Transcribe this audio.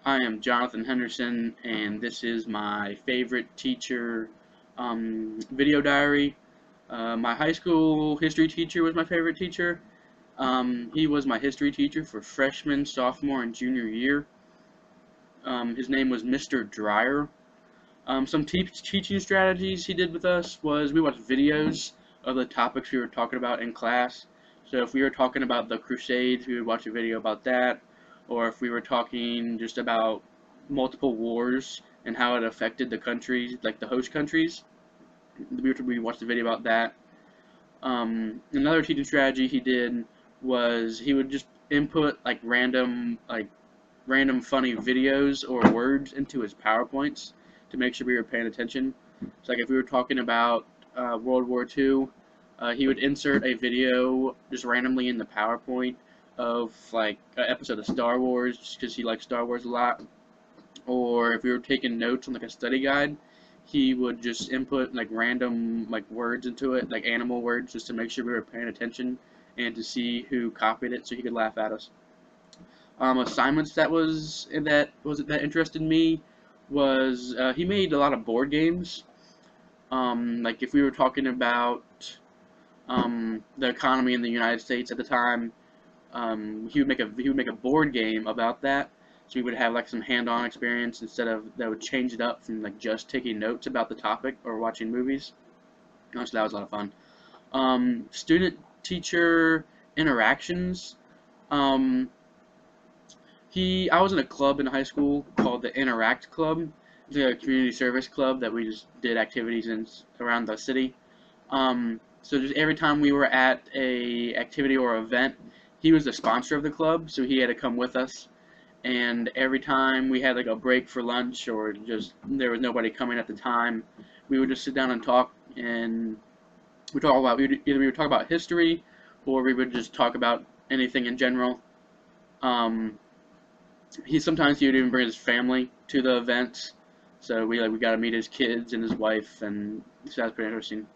I am Jonathan Henderson, and this is my favorite teacher video diary. My high school history teacher was my favorite teacher. He was my history teacher for freshman, sophomore, and junior year. His name was Mr. Dreyer. Some teaching strategies he did with us was we watched videos of the topics we were talking about in class. So if we were talking about the Crusades, we would watch a video about that. Or if we were talking just about multiple wars and how it affected the countries, like the host countries, we watched a video about that. Another teaching strategy he did was he would just input random funny videos or words into his PowerPoints to make sure we were paying attention. So like if we were talking about World War II, he would insert a video just randomly in the PowerPoint of like an episode of Star Wars just because he likes Star Wars a lot. Or if we were taking notes on like a study guide, he would just input like random like words into it, like animal words, just to make sure we were paying attention and to see who copied it so he could laugh at us. Assignments that interested me was he made a lot of board games. Like if we were talking about the economy in the United States at the time, he would make a board game about that. So we would have like some hand-on experience instead of that would change it up from like just taking notes about the topic or watching movies. So that was a lot of fun. Student-teacher interactions. Um, I was in a club in high school called the Interact Club. It's a community service club that we just did activities in around the city. So just every time we were at a activity or event, he was the sponsor of the club, so he had to come with us. And every time we had like a break for lunch or just there was nobody coming at the time, we would just sit down and talk. And we would talk about history, or we would just talk about anything in general. Um, he would even bring his family to the events, so we got to meet his kids and his wife, and so that's pretty interesting.